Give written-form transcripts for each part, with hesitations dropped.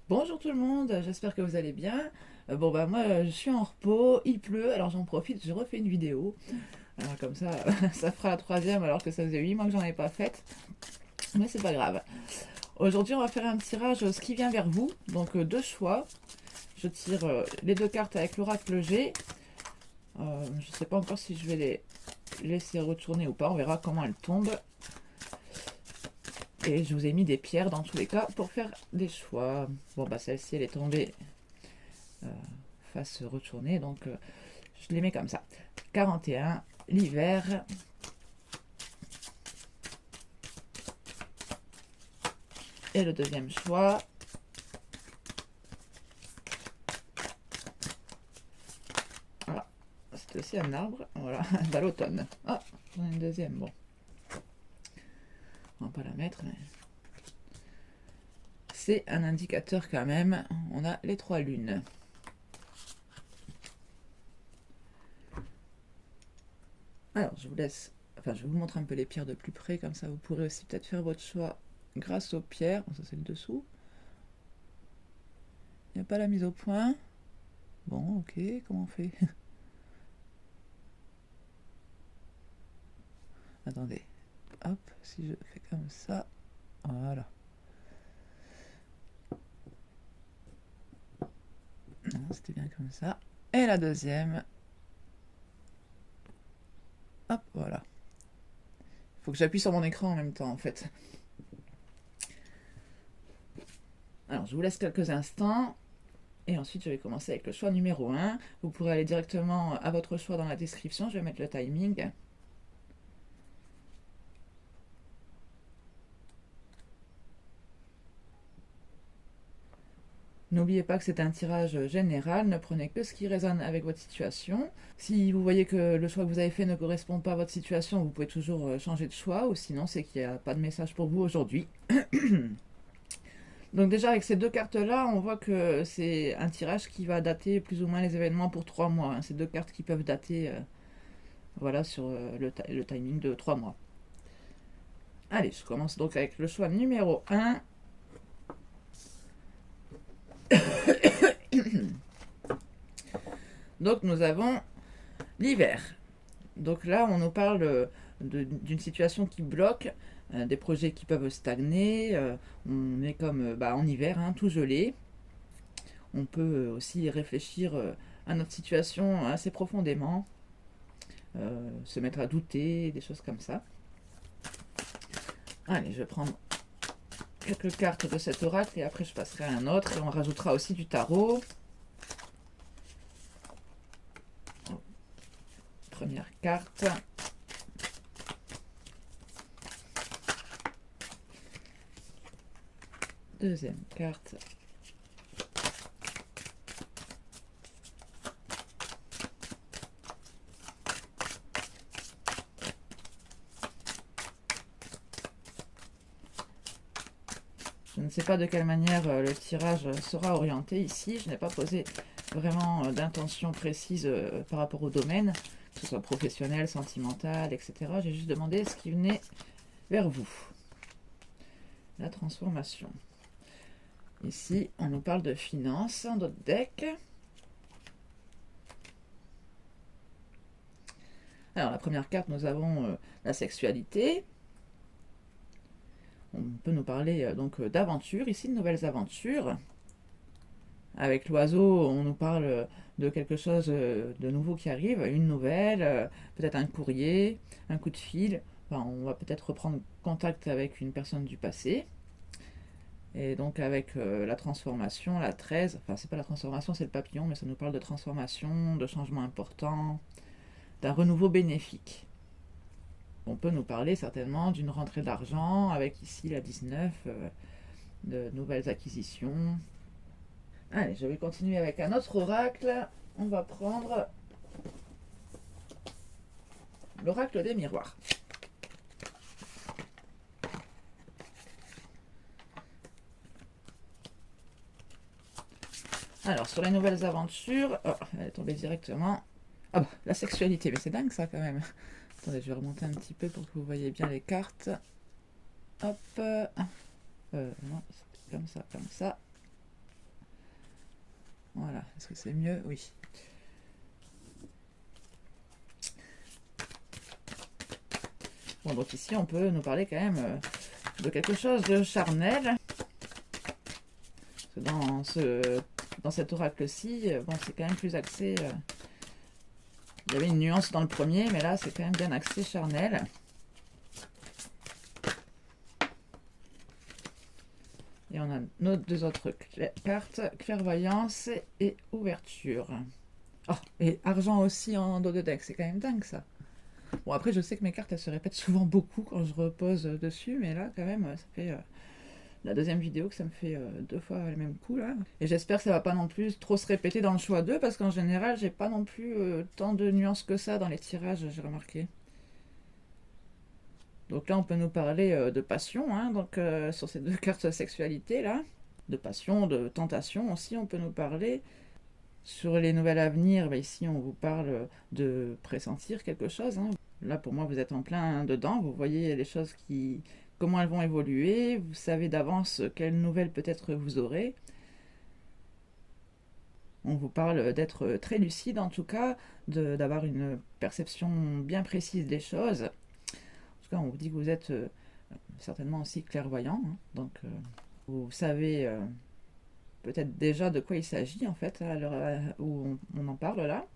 Bonjour tout le monde, j'espère que vous allez bien. Bon bah moi je suis en repos, il pleut, alors j'en profite, je refais une vidéo. Comme ça, ça fera la troisième alors que ça faisait 8 mois que j'en ai pas faite. Mais c'est pas grave. Aujourd'hui on va faire un tirage ce qui vient vers vous. Donc deux choix. Je tire les deux cartes avec l'oracle G. Je sais pas encore si je vais les laisser retourner ou pas, on verra comment elles tombent. Et je vous ai mis des pierres dans tous les cas pour faire des choix. Bon bah celle-ci elle est tombée face retournée, donc je les mets comme ça. 41, l'hiver. Et le deuxième choix. Voilà. C'est aussi un arbre. Voilà. Bah, l'automne. Ah, j'en ai une deuxième. Bon. On va pas la mettre. Mais... c'est un indicateur quand même. On a les trois lunes. Alors, je vous laisse. Enfin, je vous montre un peu les pierres de plus près. Comme ça, vous pourrez aussi peut-être faire votre choix grâce aux pierres. Bon, ça, c'est le dessous. Il n'y a pas la mise au point. Bon, ok. Comment on fait? Attendez. Hop, si je fais comme ça. Voilà. Non, c'était bien comme ça. Et la deuxième. Hop, voilà. Il faut que j'appuie sur mon écran en même temps, en fait. Alors, je vous laisse quelques instants. Et ensuite, je vais commencer avec le choix numéro 1. Vous pourrez aller directement à votre choix dans la description. Je vais mettre le timing. N'oubliez pas que c'est un tirage général, ne prenez que ce qui résonne avec votre situation. Si vous voyez que le choix que vous avez fait ne correspond pas à votre situation, vous pouvez toujours changer de choix, ou sinon c'est qu'il n'y a pas de message pour vous aujourd'hui. Donc déjà avec ces deux cartes-là, on voit que c'est un tirage qui va dater plus ou moins les événements pour 3 mois. Hein. Ces deux cartes qui peuvent dater voilà, sur le timing de 3 mois. Allez, je commence donc avec le choix numéro 1. Donc nous avons l'hiver. Donc là, on nous parle d'une situation qui bloque, des projets qui peuvent stagner. On est comme en hiver, hein, tout gelé. On peut aussi réfléchir à notre situation assez profondément, se mettre à douter, des choses comme ça. Allez, je vais prendre quelques cartes de cet oracle et après je passerai à un autre et on rajoutera aussi du tarot. Première carte. Deuxième carte. Je ne sais pas de quelle manière le tirage sera orienté ici. Je n'ai pas posé vraiment d'intention précise par rapport au domaine, que ce soit professionnel, sentimental, etc. J'ai juste demandé ce qui venait vers vous. La transformation. Ici, on nous parle de finances dans notre deck. Alors, la première carte, nous avons la sexualité. On peut nous parler donc d'aventures, ici de nouvelles aventures. Avec l'oiseau, on nous parle de quelque chose de nouveau qui arrive, une nouvelle, peut-être un courrier, un coup de fil. Enfin, on va peut-être reprendre contact avec une personne du passé. Et donc avec la transformation, la 13, enfin c'est pas la transformation, c'est le papillon, mais ça nous parle de transformation, de changements importants, d'un renouveau bénéfique. On peut nous parler certainement d'une rentrée d'argent, avec ici la 19, de nouvelles acquisitions. Allez, je vais continuer avec un autre oracle. On va prendre l'oracle des miroirs. Alors, sur les nouvelles aventures, oh, elle est tombée directement. Ah bah, la sexualité, mais c'est dingue ça quand même. Attendez, je vais remonter un petit peu pour que vous voyez bien les cartes. Hop. Non, c'est comme ça, comme ça. Voilà, est-ce que c'est mieux? Oui. Bon, donc ici, on peut nous parler quand même de quelque chose de charnel. Dans cet oracle-ci, bon, c'est quand même plus axé... il y avait une nuance dans le premier, mais là, c'est quand même bien axé charnel. Et on a nos deux autres cartes, clairvoyance et ouverture. Oh, et argent aussi en dos de deck, c'est quand même dingue ça. Bon, après, je sais que mes cartes, elles se répètent souvent beaucoup quand je repose dessus, mais là, quand même, ça fait la deuxième vidéo que ça me fait 2 fois le même coup, là. Et j'espère que ça va pas non plus trop se répéter dans le choix 2, parce qu'en général, j'ai pas non plus tant de nuances que ça dans les tirages, j'ai remarqué. Donc là, on peut nous parler de passion, hein, donc sur ces 2 cartes sexualité, là. De passion, de tentation aussi, on peut nous parler. Sur les nouvelles à venir, bah ici, on vous parle de pressentir quelque chose, hein. Là, pour moi, vous êtes en plein dedans. Vous voyez les choses comment elles vont évoluer. Vous savez d'avance quelles nouvelles peut-être vous aurez. On vous parle d'être très lucide, en tout cas, d'avoir une perception bien précise des choses. En tout cas, on vous dit que vous êtes certainement aussi clairvoyant. Hein. Donc, vous savez peut-être déjà de quoi il s'agit, en fait, à l'heure où on en parle là.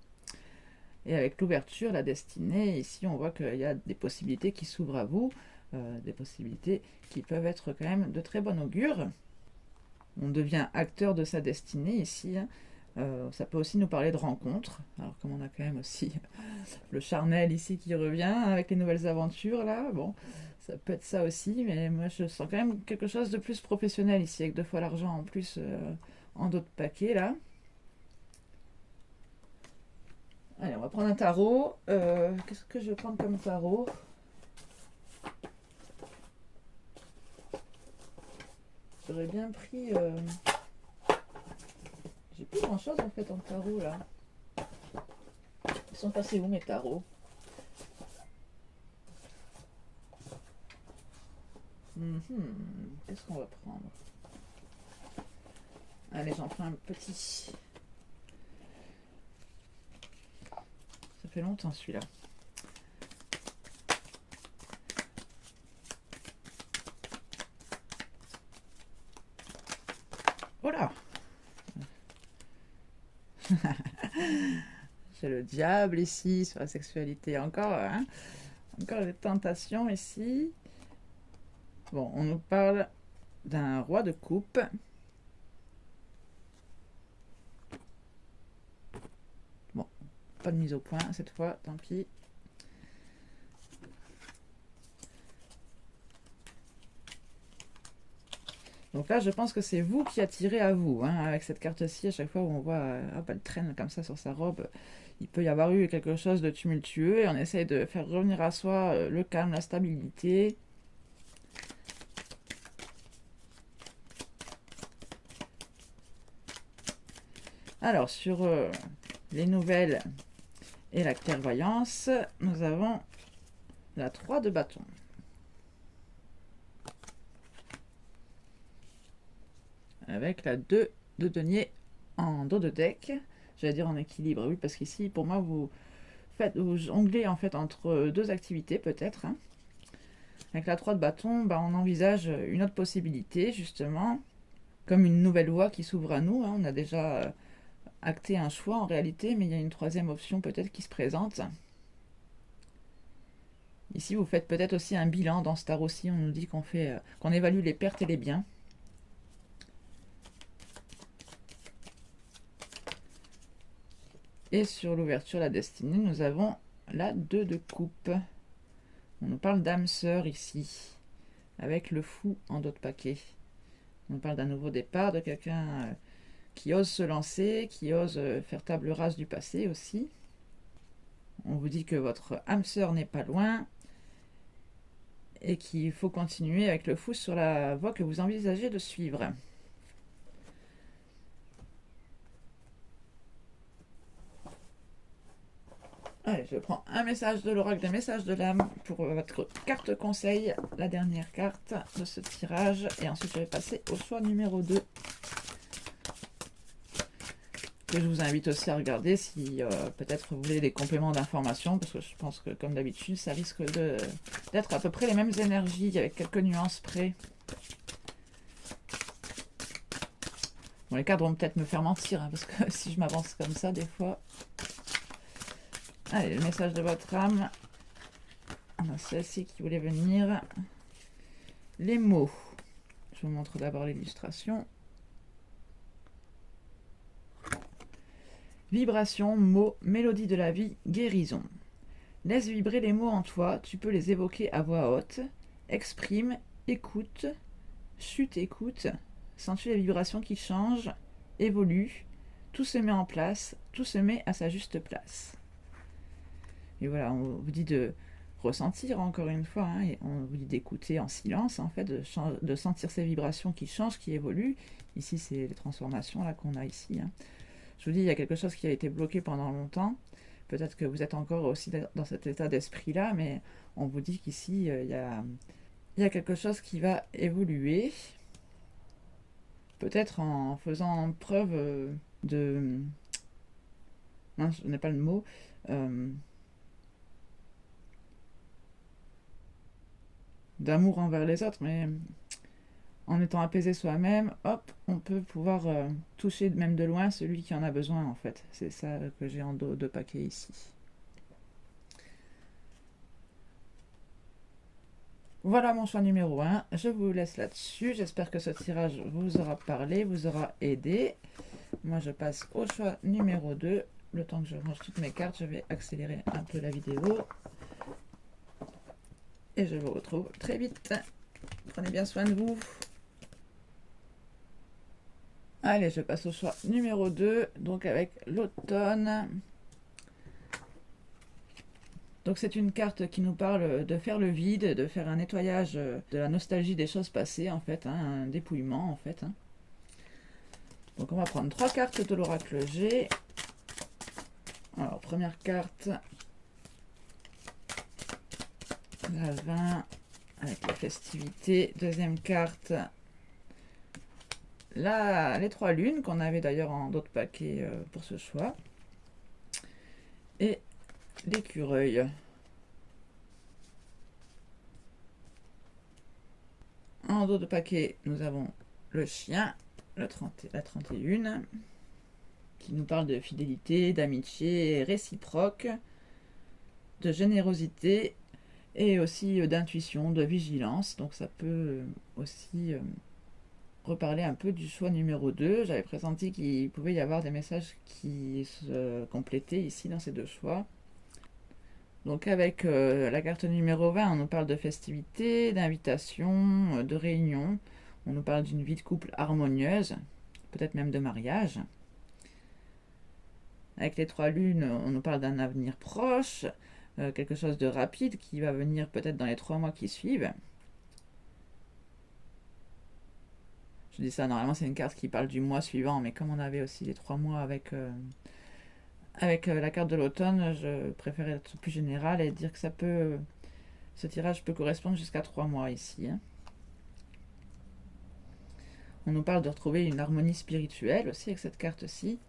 Et avec l'ouverture, la destinée, ici on voit qu'il y a des possibilités qui s'ouvrent à vous, des possibilités qui peuvent être quand même de très bon augure. On devient acteur de sa destinée ici. Hein. Ça peut aussi nous parler de rencontres. Alors comme on a quand même aussi le charnel ici qui revient avec les nouvelles aventures là, bon, ça peut être ça aussi, mais moi je sens quand même quelque chose de plus professionnel ici, avec 2 fois l'argent en plus en d'autres paquets là. Allez, on va prendre un tarot. Qu'est-ce que je vais prendre comme tarot? J'aurais bien pris... J'ai plus grand chose en fait en tarot là. Ils sont passés où mes tarots? Qu'est-ce qu'on va prendre? Allez, j'en prends un petit. Ça fait longtemps celui-là. Voilà. J'ai le diable ici sur la sexualité. Encore des tentations ici. Bon, on nous parle d'un roi de coupe. Bon, pas de mise au point cette fois, tant pis. Donc là, je pense que c'est vous qui attirez à vous, hein, avec cette carte-ci. À chaque fois où on voit, hop, elle traîne comme ça sur sa robe, il peut y avoir eu quelque chose de tumultueux et on essaye de faire revenir à soi le calme, la stabilité. Alors, sur les nouvelles et la clairvoyance, nous avons la 3 de bâton. Avec la 2 de denier en dos de deck. J'allais dire en équilibre, oui, parce qu'ici, pour moi, vous jonglez en fait entre 2 activités, peut-être. Hein. Avec la 3 de bâton, bah, on envisage une autre possibilité, justement, comme une nouvelle voie qui s'ouvre à nous. Hein. On a déjà acté un choix en réalité, mais il y a une 3e option peut-être qui se présente. Ici, vous faites peut-être aussi un bilan. Dans ce tarot-ci, on nous dit qu'on évalue les pertes et les biens. Et sur l'ouverture, la destinée, nous avons la 2 de coupe. On nous parle d'âme sœur ici, avec le fou en dos de paquet. On nous parle d'un nouveau départ, de quelqu'un qui ose se lancer, qui ose faire table rase du passé aussi. On vous dit que votre âme sœur n'est pas loin et qu'il faut continuer avec le fou sur la voie que vous envisagez de suivre. Allez, je prends un message de l'oracle, des messages de l'âme pour votre carte conseil, la dernière carte de ce tirage. Et ensuite, je vais passer au choix numéro 2. que je vous invite aussi à regarder si peut-être vous voulez des compléments d'information, parce que je pense que comme d'habitude, ça risque d'être à peu près les mêmes énergies, avec quelques nuances près. Bon, les cartes vont peut-être me faire mentir, hein, parce que si je m'avance comme ça, des fois... Allez, le message de votre âme. On a celle-ci qui voulait venir. Les mots. Je vous montre d'abord l'illustration. Vibration, mots, mélodie de la vie, guérison. Laisse vibrer les mots en toi, tu peux les évoquer à voix haute. Exprime, écoute, chute, écoute. Sens-tu les vibrations qui changent, évoluent. Tout se met en place, tout se met à sa juste place. Et voilà, on vous dit de ressentir encore une fois, hein, et on vous dit d'écouter en silence, en fait, de sentir ces vibrations qui changent, qui évoluent. Ici, c'est les transformations là qu'on a ici. Hein. Je vous dis, il y a quelque chose qui a été bloqué pendant longtemps. Peut-être que vous êtes encore aussi dans cet état d'esprit-là, mais on vous dit qu'ici, il y a quelque chose qui va évoluer. Peut-être en faisant preuve de... Non, je n'ai pas le mot. D'amour envers les autres, mais en étant apaisé soi-même, hop, on peut pouvoir toucher même de loin celui qui en a besoin, en fait. C'est ça que j'ai en dos de paquet ici. Voilà mon choix numéro 1. Je vous laisse là-dessus. J'espère que ce tirage vous aura parlé, vous aura aidé. Moi, je passe au choix numéro 2. Le temps que je range toutes mes cartes, je vais accélérer un peu la vidéo. Et je vous retrouve très vite. Prenez bien soin de vous. Allez, je passe au choix numéro 2, donc avec l'automne. Donc c'est une carte qui nous parle de faire le vide, de faire un nettoyage de la nostalgie des choses passées, en fait, hein, un dépouillement, en fait. Hein. Donc on va prendre 3 cartes de l'oracle G. Alors, première carte, la 20, avec la festivité. Deuxième carte, les 3 lunes, qu'on avait d'ailleurs en d'autres paquets pour ce choix. Et l'écureuil. En dos de paquet, nous avons le chien, la 31, qui nous parle de fidélité, d'amitié réciproque, de générosité et aussi d'intuition, de vigilance. Donc ça peut aussi reparler un peu du choix numéro 2. J'avais présenté qu'il pouvait y avoir des messages qui se complétaient ici dans ces 2 choix. Donc avec la carte numéro 20, on nous parle de festivités, d'invitations, de réunions. On nous parle d'une vie de couple harmonieuse, peut-être même de mariage. Avec les 3 lunes, on nous parle d'un avenir proche, quelque chose de rapide qui va venir peut-être dans les 3 mois qui suivent. Je dis ça, normalement c'est une carte qui parle du mois suivant, mais comme on avait aussi les 3 mois avec la carte de l'automne, je préférais être plus général et dire que ce tirage peut correspondre jusqu'à 3 mois ici. Hein. On nous parle de retrouver une harmonie spirituelle aussi avec cette carte-ci.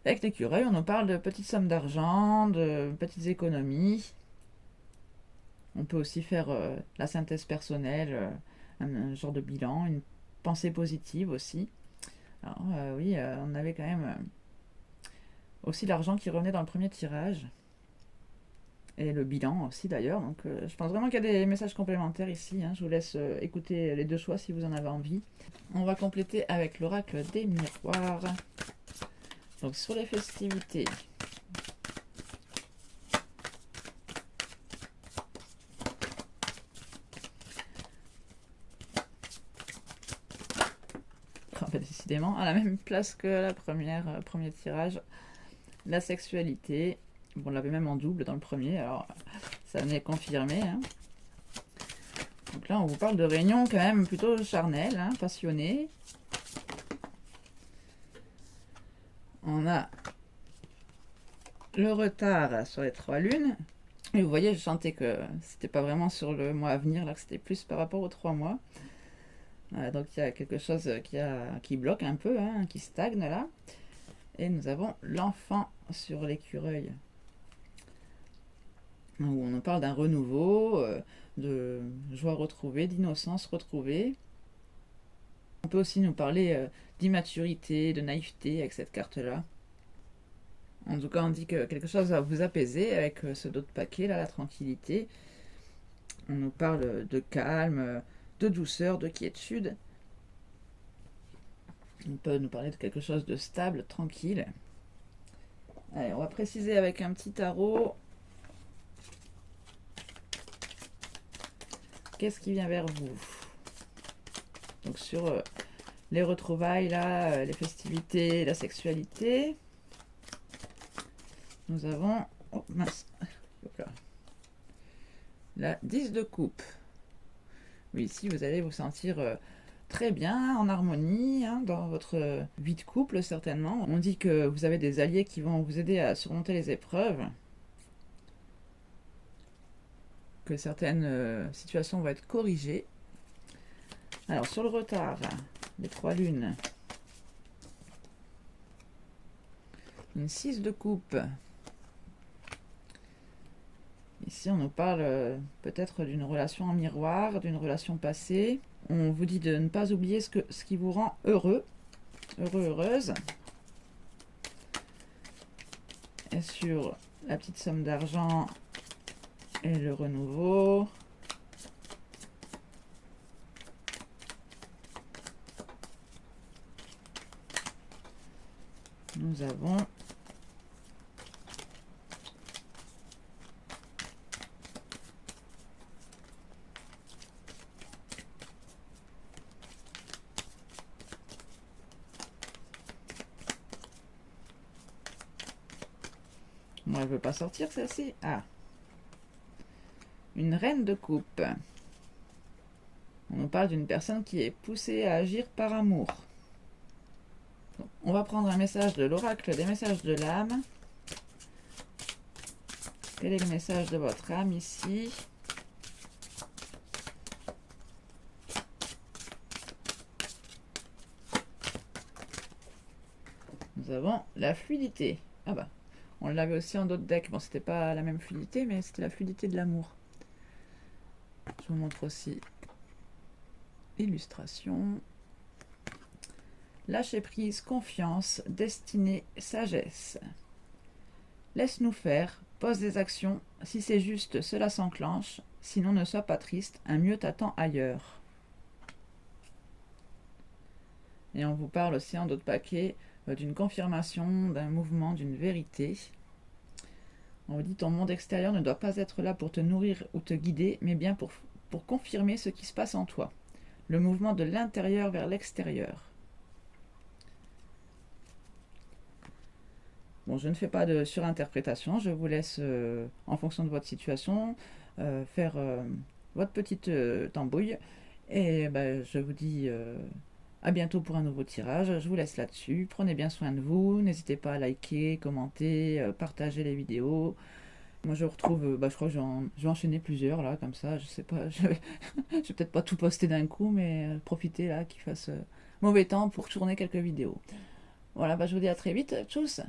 Avec l'écureuil, on nous parle de petites sommes d'argent, de petites économies. On peut aussi faire la synthèse personnelle, un genre de bilan, une pensée positive aussi. Alors oui, on avait quand même aussi l'argent qui revenait dans le premier tirage. Et le bilan aussi d'ailleurs. Donc je pense vraiment qu'il y a des messages complémentaires ici. Hein. Je vous laisse écouter les 2 choix si vous en avez envie. On va compléter avec l'oracle des miroirs. Donc sur les festivités. Décidément, à la même place que la premier tirage. La sexualité. Bon, on l'avait même en double dans le premier, alors ça venait confirmer. Hein. Donc là, on vous parle de réunion quand même plutôt charnelle, hein, passionnée. On a le retard sur les 3 lunes. Et vous voyez, je sentais que c'était pas vraiment sur le mois à venir, là, que c'était plus par rapport aux 3 mois. Voilà, donc il y a quelque chose qui bloque un peu, hein, qui stagne là. Et nous avons l'enfant sur l'écureuil, où on nous parle d'un renouveau, de joie retrouvée, d'innocence retrouvée. On peut aussi nous parler d'immaturité, de naïveté avec cette carte-là. En tout cas, on dit que quelque chose va vous apaiser avec ce dos de paquet, là, la tranquillité. On nous parle de calme, de douceur, de quiétude. On peut nous parler de quelque chose de stable, tranquille. Allez, on va préciser avec un petit tarot. Qu'est-ce qui vient vers vous? Donc sur les retrouvailles, là, les festivités, la sexualité. Nous avons... Oh mince. Hop là. La 10 de coupe. Oui, ici vous allez vous sentir très bien, en harmonie, hein, dans votre vie de couple certainement. On dit que vous avez des alliés qui vont vous aider à surmonter les épreuves. Que certaines situations vont être corrigées. Alors sur le retard, les 3 lunes. Une 6 de coupe. Ici, on nous parle peut-être d'une relation en miroir, d'une relation passée. On vous dit de ne pas oublier ce qui vous rend heureux, heureuse. Et sur la petite somme d'argent et le renouveau. Nous avons elle ne veut pas sortir celle-ci. Ah. Une reine de coupe. On nous parle d'une personne qui est poussée à agir par amour. Donc, on va prendre un message de l'oracle des messages de l'âme. Quel est le message de votre âme ici? Nous avons la fluidité. Ah bah, on l'avait aussi en d'autres decks. Bon, c'était pas la même fluidité, mais c'était la fluidité de l'amour. Je vous montre aussi l'illustration. Lâcher prise, confiance, destinée, sagesse. Laisse-nous faire, pose des actions. Si c'est juste, cela s'enclenche. Sinon, ne sois pas triste, un mieux t'attend ailleurs. Et on vous parle aussi en d'autres paquets d'une confirmation, d'un mouvement, d'une vérité. On vous dit ton monde extérieur ne doit pas être là pour te nourrir ou te guider, mais bien pour confirmer ce qui se passe en toi. Le mouvement de l'intérieur vers l'extérieur. Bon, je ne fais pas de surinterprétation, je vous laisse, en fonction de votre situation, faire votre petite tambouille. Et je vous dis à bientôt pour un nouveau tirage. Je vous laisse là-dessus. Prenez bien soin de vous. N'hésitez pas à liker, commenter, partager les vidéos. Moi, je retrouve, je crois que je vais enchaîner plusieurs là, comme ça. Je sais pas, je vais peut-être pas tout poster d'un coup, mais profiter là qu'il fasse mauvais temps pour tourner quelques vidéos. Voilà, je vous dis à très vite. Tchuss!